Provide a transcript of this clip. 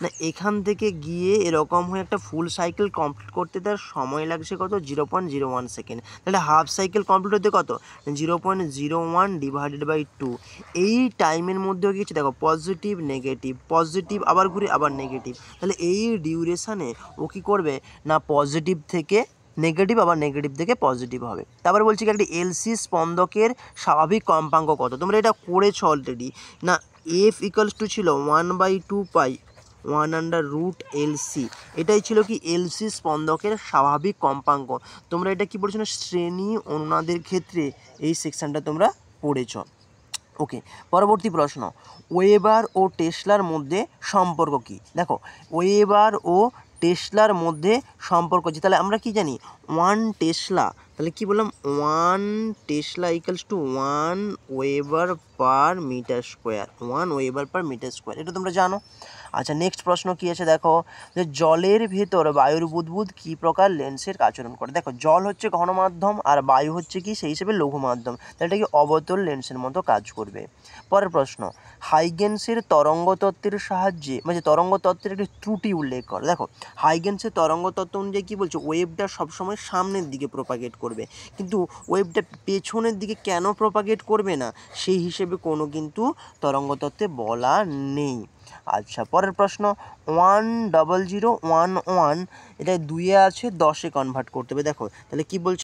না এখান থেকে গিয়ে এরকম হয়ে একটা ফুল সাইকেল কমপ্লিট করতে তার সময় লাগছে কত 0.01 সেকেন্ড। তাহলে হাফ সাইকেল কমপ্লিট হতে কত 0.01 ডিভাইডেড বাই 2। এই টাইমের মধ্যেও কিছু দেখো পজিটিভ নেগেটিভ, পজিটিভ আবার ঘুরে আবার নেগেটিভ, তাহলে এই ডিউরেশানে ও কী করবে না পজিটিভ থেকে নেগেটিভ আবার নেগেটিভ থেকে পজিটিভ হবে। তারপরে বলছি কি একটা এলসি স্পন্দকের স্বাভাবিক কম্পাঙ্ক কত, তোমরা এটা করেছো অলরেডি না। এফ ইকুয়ালস টু ছিল 1/2 পাই 1/√LC, এটাই ছিল কি এলসি স্পন্দকের স্বাভাবিক কম্পাঙ্ক। তোমরা এটা কি পড়েছো না শ্রেণী অনুনাদের ক্ষেত্রে এই সেকশনটা তোমরা পড়েছো। ওকে, পরবর্তী প্রশ্ন, ওয়েবার ও টেসলার মধ্যে সম্পর্ক কী? দেখো ওয়েবার ও টেসলার মধ্যে সম্পর্ক আছে, তাহলে আমরা কি জানি 1 টেসলা, তাহলে কি বললাম 1 tesla equals to 1 weber per metre square, 1 weber per metre square, এটা তোমরা জানো। আচ্ছা নেক্সট প্রশ্ন কী আছে দেখো, যে জলের ভেতর বায়ুর বুদবুদ কী প্রকার লেন্সের আচরণ করে। দেখো জল হচ্ছে ঘন মাধ্যম আর বায়ু হচ্ছে কি সেই হিসেবে লঘু মাধ্যম, তাহলে এটা কি অবতল লেন্সের মতো কাজ করবে। পরের প্রশ্ন, হাইগেন্সের তরঙ্গতত্ত্বের সাহায্যে মানে তরঙ্গতত্ত্বের একটি ত্রুটি উল্লেখ করে। দেখো হাইগেন্সের তরঙ্গতত্ত্ব অনুযায়ী কী বলছে, ওয়েভটা সবসময় সামনের দিকে প্রপাগেট করবে, কিন্তু ওয়েভটা পেছনের দিকে কেন প্রপাগেট করবে না সেই হিসেবে কোনো কিন্তু তরঙ্গতত্ত্বে বলা নেই। আচ্ছা পরের প্রশ্ন, 10011 এটা 2-এ আছে 10-এ কনভার্ট করতে হবে। দেখো তাহলে কি বলছে